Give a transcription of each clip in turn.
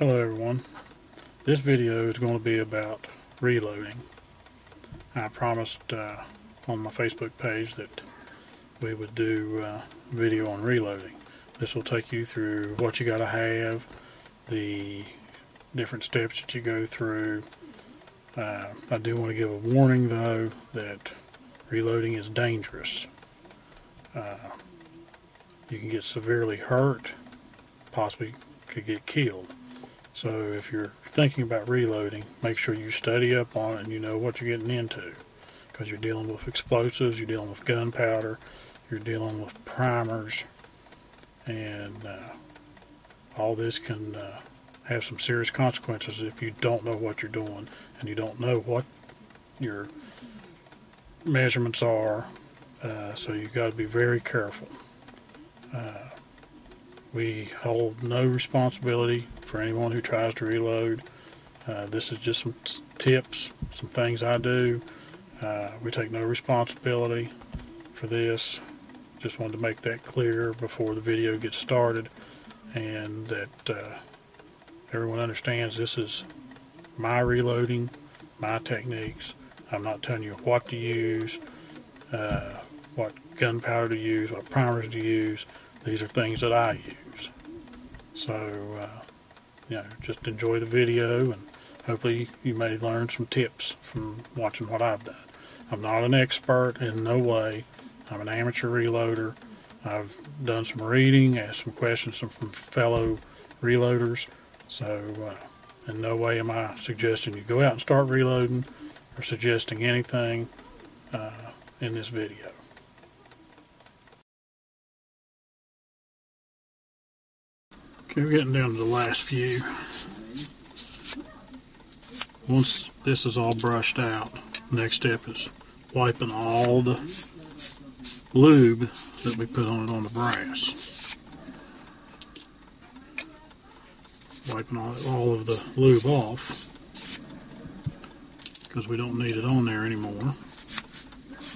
Hello everyone, this video is going to be about reloading. I promised on my Facebook page that we would do a video on reloading. This will take you through what you got to have, the different steps that you go through. I do want to give a warning though that reloading is dangerous. You can get severely hurt, possibly could get killed. So if you're thinking about reloading, make sure you study up on it and you know what you're getting into, because you're dealing with explosives, you're dealing with gunpowder, you're dealing with primers, and all this can have some serious consequences if you don't know what you're doing and you don't know what your measurements are. So you've got to be very careful. We hold no responsibility for anyone who tries to reload. This is just some tips, some things I do. We take no responsibility for this. Just wanted to make that clear before the video gets started, and that everyone understands this is my reloading, my techniques. I'm not telling you what to use, what gunpowder to use, what primers to use. These are things that I use. So, you know, just enjoy the video, and hopefully you may learn some tips from watching what I've done. I'm not an expert in no way. I'm an amateur reloader. I've done some reading, asked some questions from fellow reloaders. So, in no way am I suggesting you go out and start reloading or suggesting anything in this video. Okay, we're getting down to the last few. Once this is all brushed out, next step is wiping all the lube that we put on it on the brass. Wiping all of the lube off, because we don't need it on there anymore.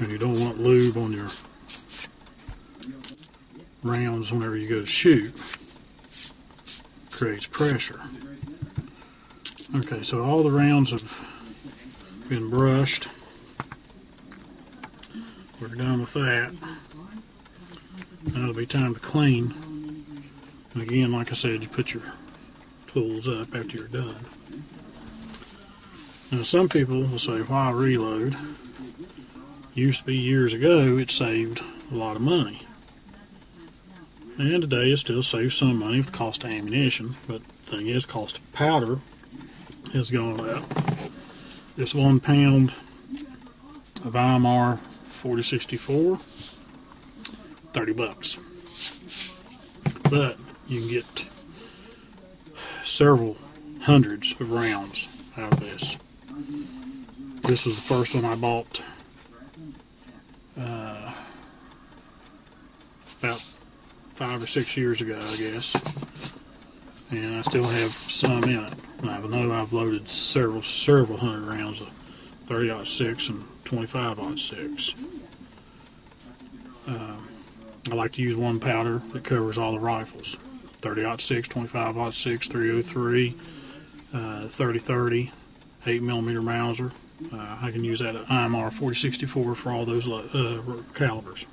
And you don't want lube on your rounds whenever you go to shoot. Creates pressure. Okay, so all the rounds have been brushed. We're done with that. Now it'll be time to clean. And again, like I said, you put your tools up after you're done. Now some people will say, why reload? Used to be years ago, it saved a lot of money. And today it still saves some money with the cost of ammunition, but the thing is, cost of powder has gone up. This 1 pound of IMR 4064, $30. But you can get several hundreds of rounds out of this. This was the first one I bought about 5 or 6 years ago, I guess, and I still have some in it. I know I've loaded several hundred rounds of 30-06 and 25-06. I like to use one powder that covers all the rifles: 30-06, 25-06, 303, 30-30, 8mm Mauser. I can use that at IMR 4064 for all those calibers.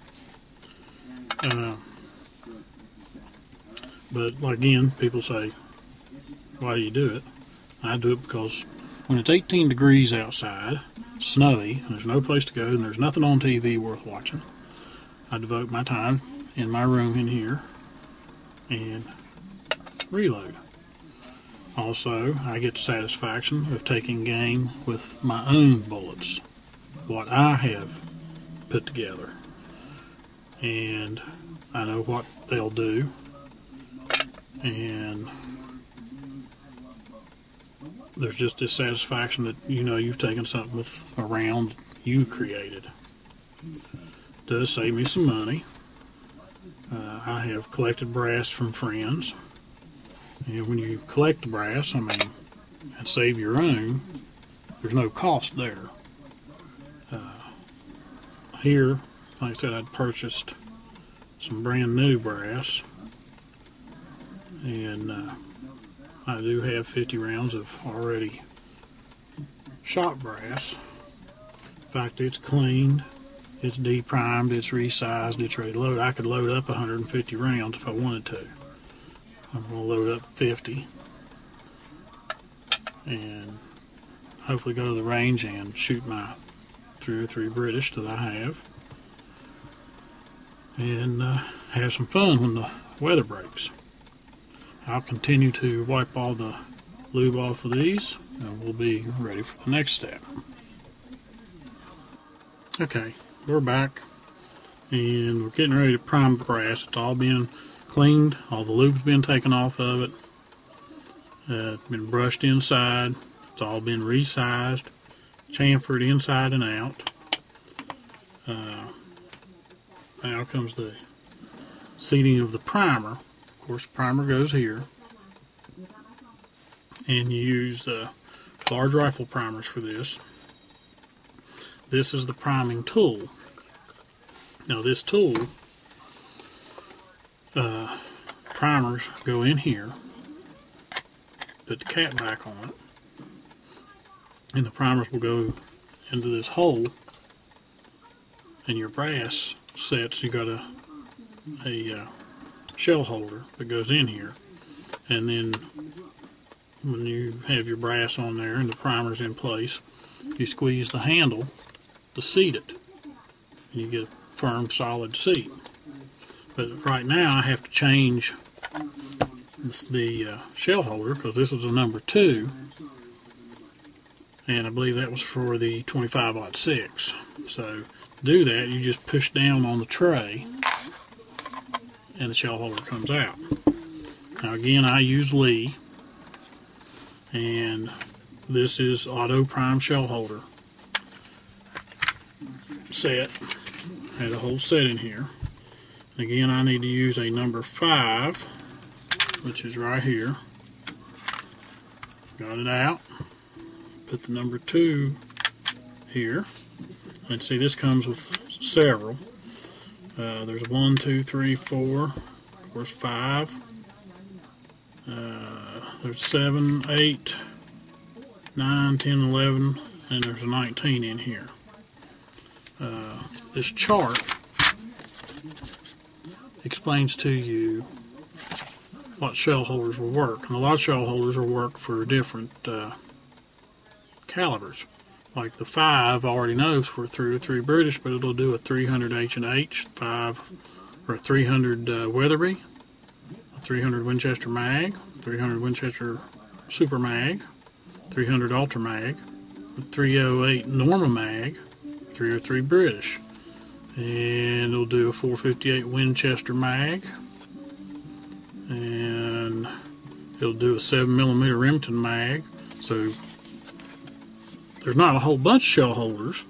But again, people say, why do you do it? I do it because when it's 18 degrees outside, snowy, and there's no place to go, and there's nothing on TV worth watching, I devote my time in my room in here and reload. Also, I get the satisfaction of taking game with my own bullets, what I have put together. And I know what they'll do. And there's just this satisfaction that you know you've taken something with a round you created. It does save me some money. I have collected brass from friends. And when you collect the brass, I mean, and save your own, there's no cost there. Here, like I said, I'd purchased some brand new brass. And I do have 50 rounds of already shot brass. In fact, it's cleaned, it's deprimed, it's resized, it's ready to load. I could load up 150 rounds if I wanted to. I'm going to load up 50 and hopefully go to the range and shoot my 303 British that I have, and have some fun when the weather breaks. I'll continue to wipe all the lube off of these and we'll be ready for the next step. Okay, we're back and we're getting ready to prime the brass. It's all been cleaned, all the lube's been taken off of it. It's been brushed inside. It's all been resized, chamfered inside and out. Now comes the seating of the primer. Of course, the primer goes here, and you use large rifle primers for this. This is the priming tool. Now this tool, primers go in here, put the cap back on it, and the primers will go into this hole, and your brass sets, you got a shell holder that goes in here, and then when you have your brass on there and the primer's in place, you squeeze the handle to seat it, and you get a firm, solid seat. But right now I have to change the shell holder because this is a number 2, and I believe that was for the 25-06. So to do that, you just push down on the tray and the shell holder comes out. Now again, I use Lee, and this is auto prime shell holder set. I had a whole set in here. Again, I need to use a number 5, which is right here. Got it out. Put the number 2 here. And see, this comes with several. There's 1, 2, 3, 4, of course 5. There's 7, 8, 9, 10, 11, and there's a 19 in here. This chart explains to you what shell holders will work. And a lot of shell holders will work for different calibers. Like the 5 I already knows for 303 British, but it'll do a 300 H&H, 5 or a 300 Weatherby, a 300 Winchester Mag, 300 Winchester Super Mag, 300 Ultra Mag, a 308 Norma Mag, 303 British, and it'll do a 458 Winchester Mag, and it'll do a 7mm Remington Mag. So there's not a whole bunch of shell holders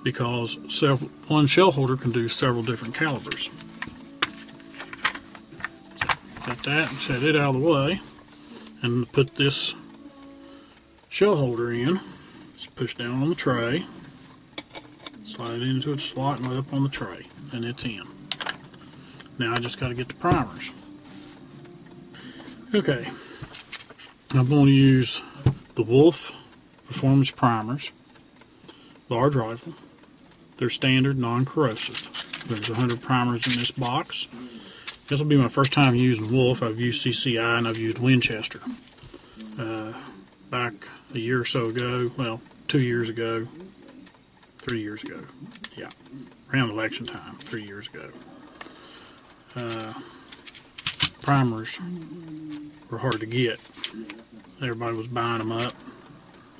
because one shell holder can do several different calibers. So got that and set it out of the way, and put this shell holder in. Just push down on the tray, slide it into its slot and let it up on the tray, and it's in. Now I just got to get the primers. Okay, I'm going to use the Wolf Performance Primers, large rifle. They're standard, non-corrosive. There's 100 primers in this box. This will be my first time using Wolf. I've used CCI and I've used Winchester. Back a year or so ago, well, 2 years ago, 3 years ago, yeah, around election time, 3 years ago. primers were hard to get. Everybody was buying them up.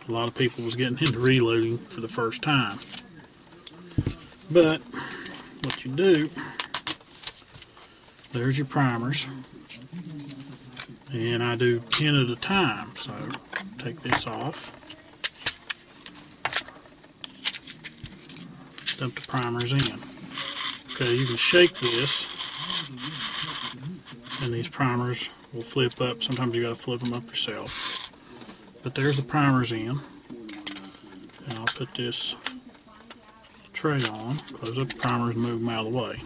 A lot of people was getting into reloading for the first time. But what you do, there's your primers, and I do 10 at a time. So take this off, dump the primers in. Okay, you can shake this, and these primers will flip up. Sometimes you got to flip them up yourself. But there's the primers in, and I'll put this tray on, close up the primers, and move them out of the way.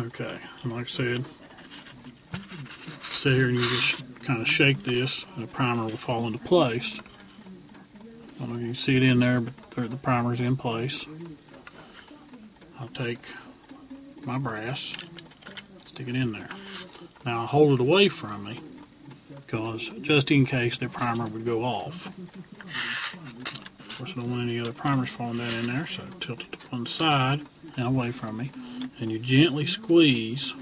Okay, and like I said, sit here and you just kind of shake this, and the primer will fall into place. I don't know if you can see it in there, but the primer's in place. I'll take my brass, stick it in there. Now I'll hold it away from me, because just in case the primer would go off. Of course, I don't want any other primers falling down in there, so tilt it to one side and away from me, and you gently squeeze.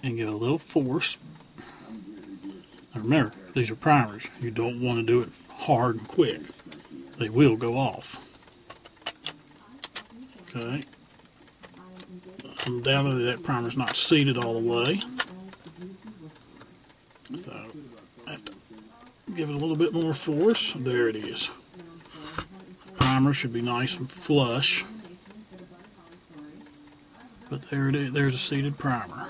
And give a little force. Now remember, these are primers. You don't want to do it hard and quick. They will go off. Okay. Undoubtedly that primer's not seated all the way. So I have to give it a little bit more force. There it is. Primer should be nice and flush. But there it is. There's a seated primer.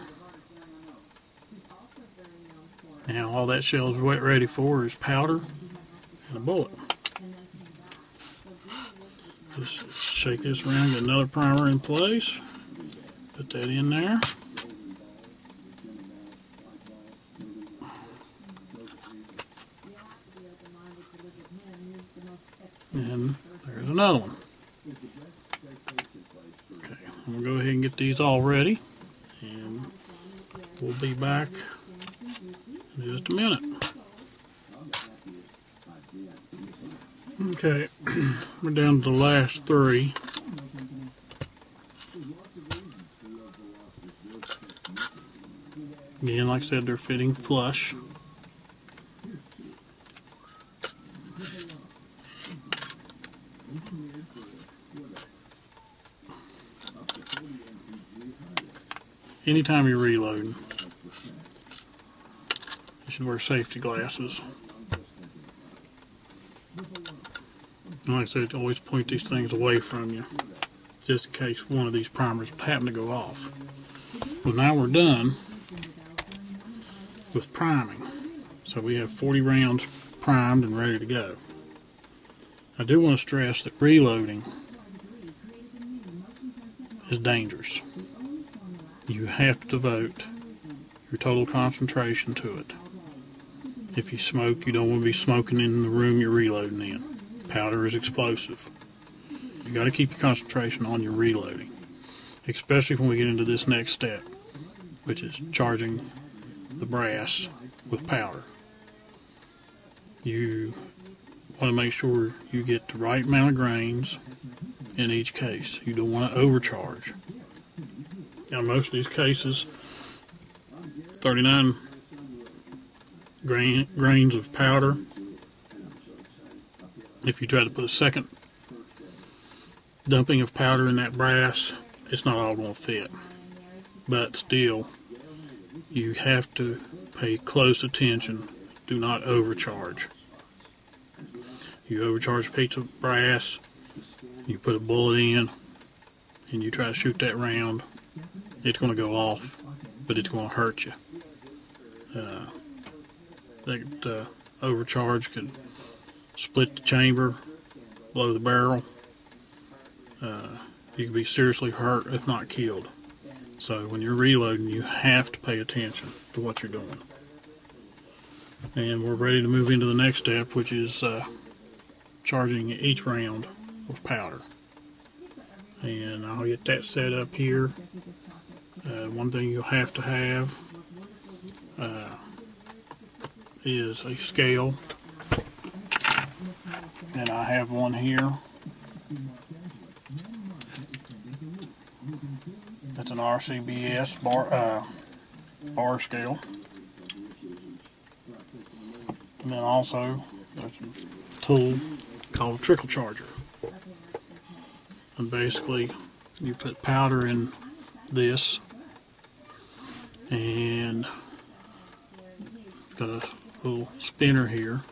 Now all that shell is ready for is powder and a bullet. Just shake this around, get another primer in place, put that in there. And there's another one. Okay, I'm going to go ahead and get these all ready, and we'll be back in just a minute. Okay, we're down to the last three. Again, like I said, they're fitting flush. Anytime you're reloading, you should wear safety glasses. And like I said, always point these things away from you, just in case one of these primers would happen to go off. Well, now we're done with priming. So we have 40 rounds primed and ready to go. I do want to stress that reloading is dangerous. You have to devote your total concentration to it. If you smoke, you don't want to be smoking in the room you're reloading in. Powder is explosive. You got to keep your concentration on your reloading, especially when we get into this next step, which is charging the brass with powder. You want to make sure you get the right amount of grains in each case. You don't want to overcharge. Now, most of these cases, 39 grains of powder. If you try to put a second dumping of powder in that brass, it's not all going to fit. But still, you have to pay close attention. Do not overcharge. You overcharge a piece of brass, you put a bullet in, and you try to shoot that round, it's going to go off, but it's going to hurt you. That overcharge could split the chamber, blow the barrel. You could be seriously hurt, if not killed. So when you're reloading, you have to pay attention to what you're doing. And we're ready to move into the next step, which is charging each round with powder. And I'll get that set up here. One thing you'll have to have is a scale And I have one here. That's an RCBS bar scale. And then also there's a tool called a trickle charger. And basically you put powder in this, and it's got a little spinner here.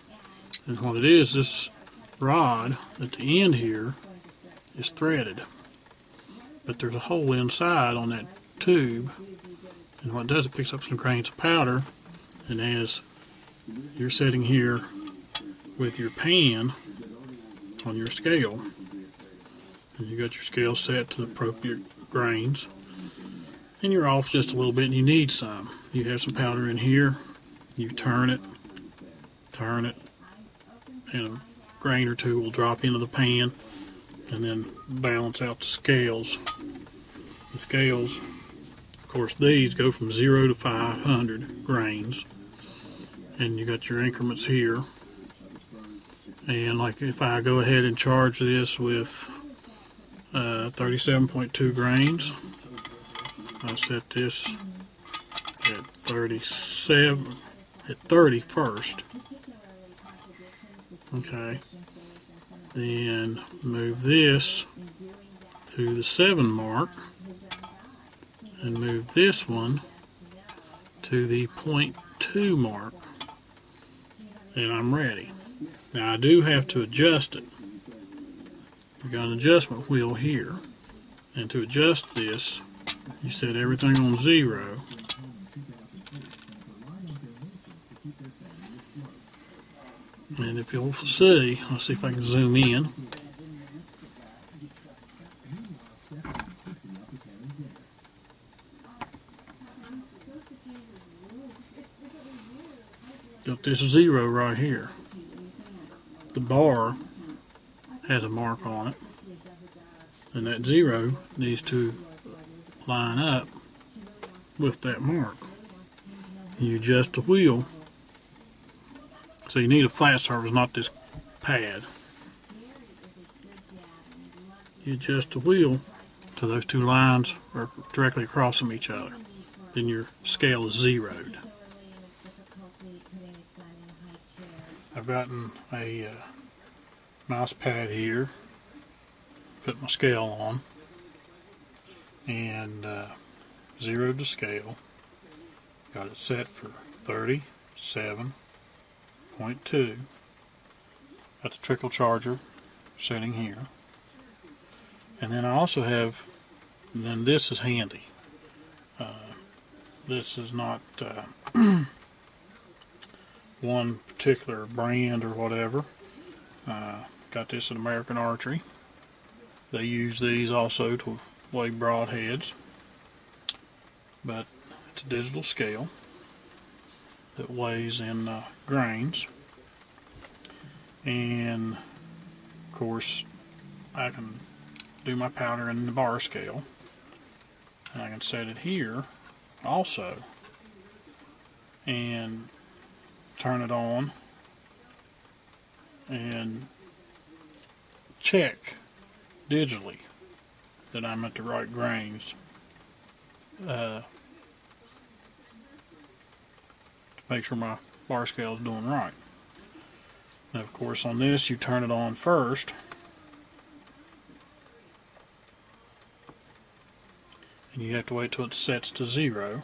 And what it is, this rod at the end here is threaded, but there's a hole inside on that tube, and what it does, it picks up some grains of powder, and as you're sitting here with your pan on your scale, and you got your scale set to the appropriate grains, and you're off just a little bit and you need some. You have some powder in here, you turn it, and a grain or two will drop into the pan and then balance out the scales. The scales, of course, these go from 0 to 500 grains, and you got your increments here. And like if I go ahead and charge this with 37.2 grains, I set this at 30 first. Okay. Then move this to the 7 mark, and move this one to the 0.2 mark, and I'm ready. Now I do have to adjust it. We've got an adjustment wheel here, and to adjust this, you set everything on 0. And if you'll see, let's see if I can zoom in. Got this 0 right here. The bar has a mark on it, and that 0 needs to line up with that mark. You adjust the wheel. So you need a flat surface, not this pad. You adjust the wheel to those two lines are directly across from each other. Then your scale is zeroed. I've gotten a mouse pad here, put my scale on, and zeroed the scale. Got it set for 37.2. Got the trickle charger sitting here. And then I also have, then this is handy. This is not one particular brand or whatever. Got this at American Archery. They use these also to weigh broadheads. But it's a digital scale that weighs in grains. And of course I can do my powder in the bar scale, and I can set it here also and turn it on and check digitally that I'm at the right grains to make sure my bar scale is doing right. Now, of course, on this, you turn it on first, and you have to wait till it sets to 0.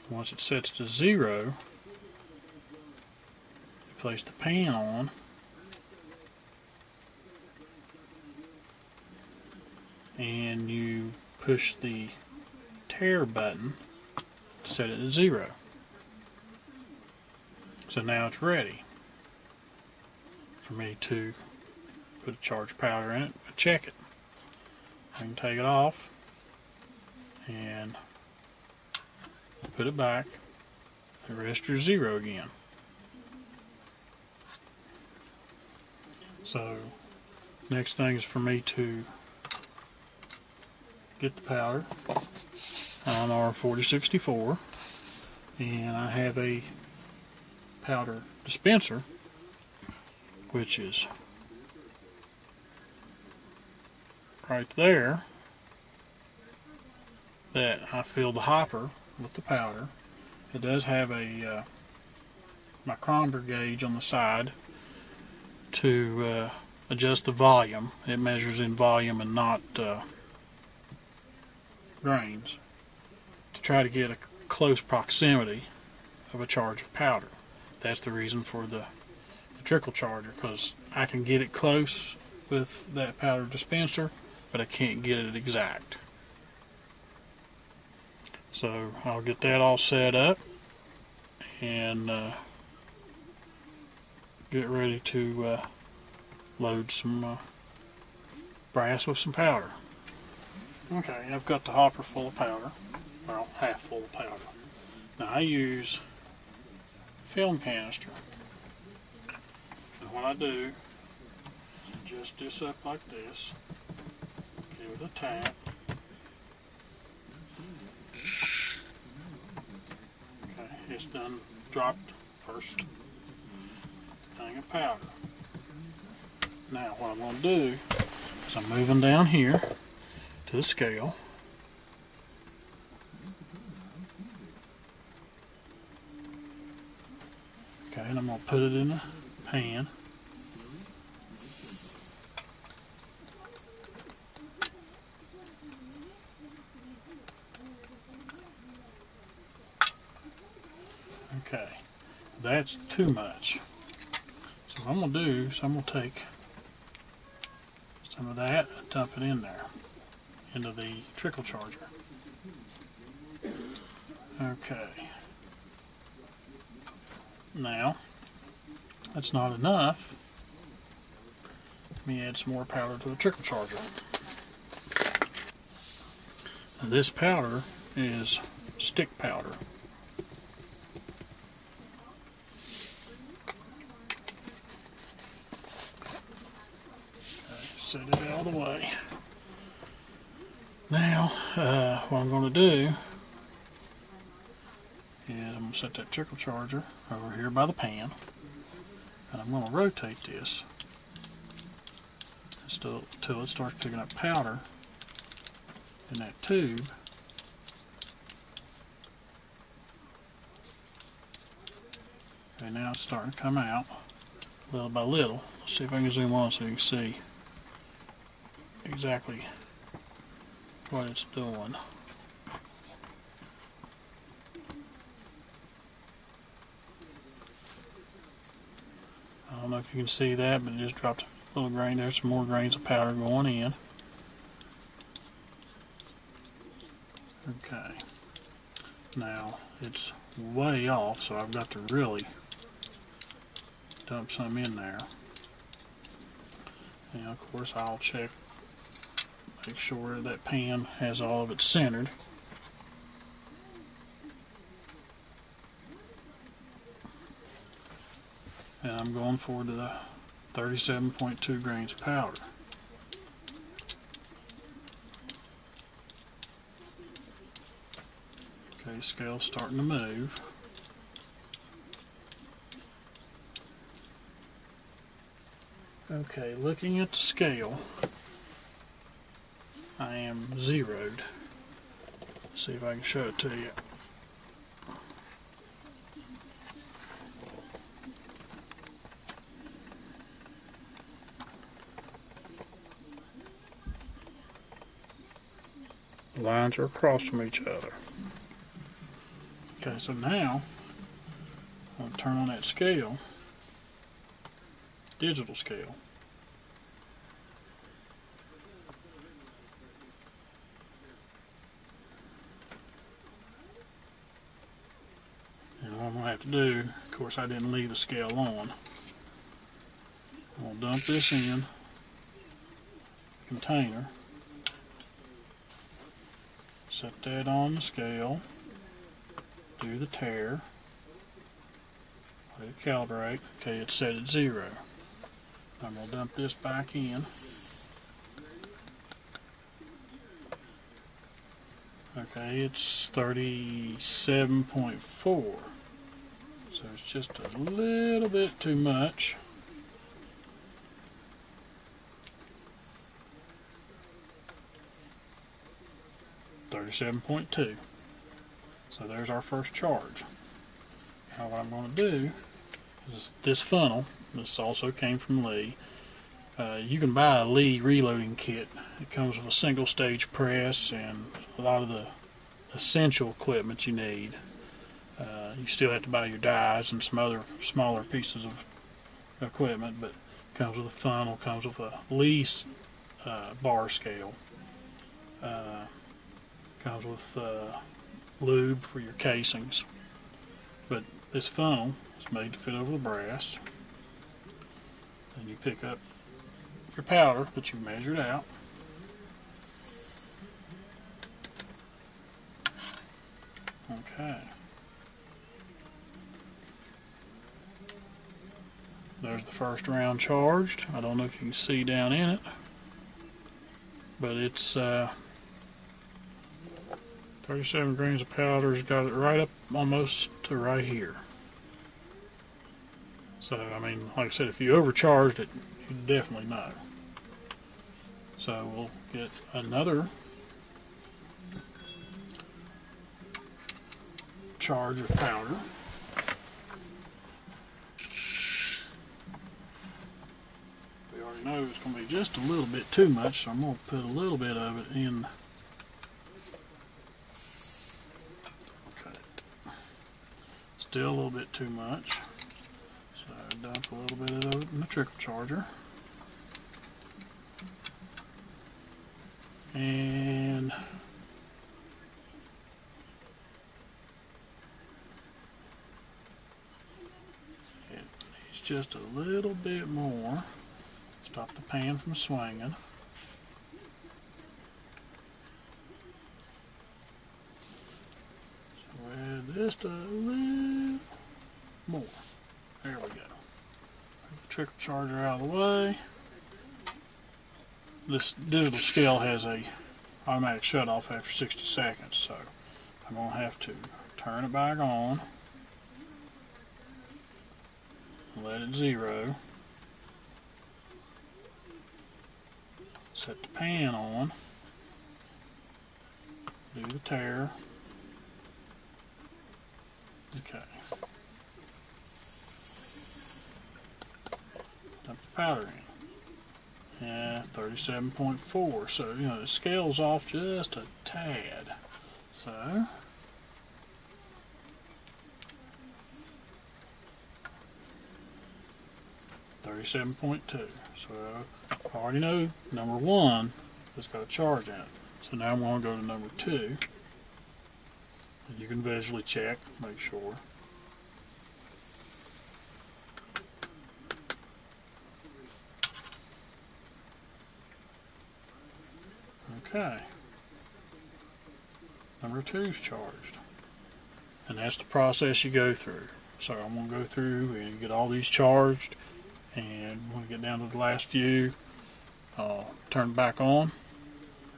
Once it sets to 0, you place the pan on, and you push the tare button to set it to 0. So now it's ready for me to put a charge powder in it and check it. I can take it off and put it back and register 0 again. So next thing is for me to get the powder on our 4064, and I have a powder dispenser which is right there, that I fill the hopper with the powder. It does have a micrometer gauge on the side to adjust the volume. It measures in volume and not grains, to try to get a close proximity of a charge of powder. That's the reason for the trickle charger, because I can get it close with that powder dispenser, but I can't get it exact. So I'll get that all set up and get ready to load some brass with some powder. Okay, I've got the hopper full of powder, well, half full of powder. Now I use film canister. And what I do, adjust this up like this, give it a tap. Okay, it's done dropped first thing of powder. Now what I'm going to do is I'm moving down here to the scale. Okay, and I'm going to put it in the pan. Okay, that's too much. So what I'm going to do is I'm going to take some of that and dump it in there, into the trickle charger. Okay. Now, that's not enough. Let me add some more powder to the trickle charger. Now this powder is stick powder. Set it out of the way. Now, what I'm going to do is I'm going to set that trickle charger over here by the pan, and I'm going to rotate this until it starts picking up powder in that tube. Okay, now it's starting to come out little by little. Let's see if I can zoom on so you can see exactly what it's doing. I don't know if you can see that, but it just dropped a little grain. There's some more grains of powder going in. Okay. Now, it's way off, so I've got to really dump some in there. And of course I'll check, make sure that pan has all of it centered. And I'm going for the 37.2 grains of powder. Okay, scale's starting to move. Okay, looking at the scale, I am zeroed. Let's see if I can show it to you. The lines are across from each other. Okay, so now I'm going to turn on that scale, digital scale. And what I'm going to have to do, of course I didn't leave the scale on. I'm going to dump this in the container, set that on the scale, do the tare, let it calibrate. Okay, it's set at 0. I'm going to dump this back in. Okay, it's 37.4. So it's just a little bit too much. 37.2. So there's our first charge. Now what I'm going to do is this funnel, this also came from Lee. You can buy a Lee reloading kit. It comes with a single stage press and a lot of the essential equipment you need. You still have to buy your dies and some other smaller pieces of equipment, but it comes with a funnel, comes with a Lee bar scale, comes with lube for your casings. But this funnel is made to fit over the brass. Then you pick up your powder that you've measured out. Okay. There's the first round charged. I don't know if you can see down in it, but it's 37 grains of powder. Has got it right up almost to right here. So, I mean, like I said, if you overcharged it, you definitely know. So we'll get another charge of powder. We already know it's going to be just a little bit too much, so I'm going to put a little bit of it in. Okay. Still a little bit too much. So dump a little bit of it in the trickle charger. And it needs just a little bit more. Stop the pan from swinging. So add just a little more. There we go. The trickle charger out of the way. This digital scale has a automatic shut off after 60 seconds, so I'm going to have to turn it back on, let it zero, set the pan on, do the tare. Okay. Dump the powder in. Yeah, 37.4. So, you know, the scale's off just a tad. So, $37.2. So, I already know number 1 has got a charge in it. So now I'm going to go to number 2. And you can visually check, make sure. Okay, number 2's charged, and that's the process you go through. So I'm going to go through and get all these charged, and when we get down to the last few, I'll turn it back on,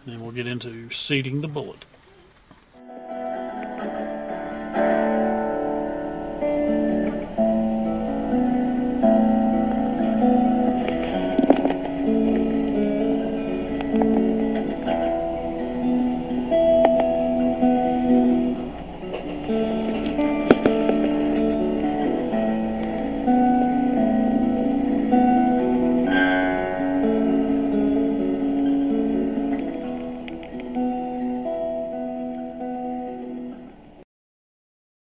and then we'll get into seating the bullet.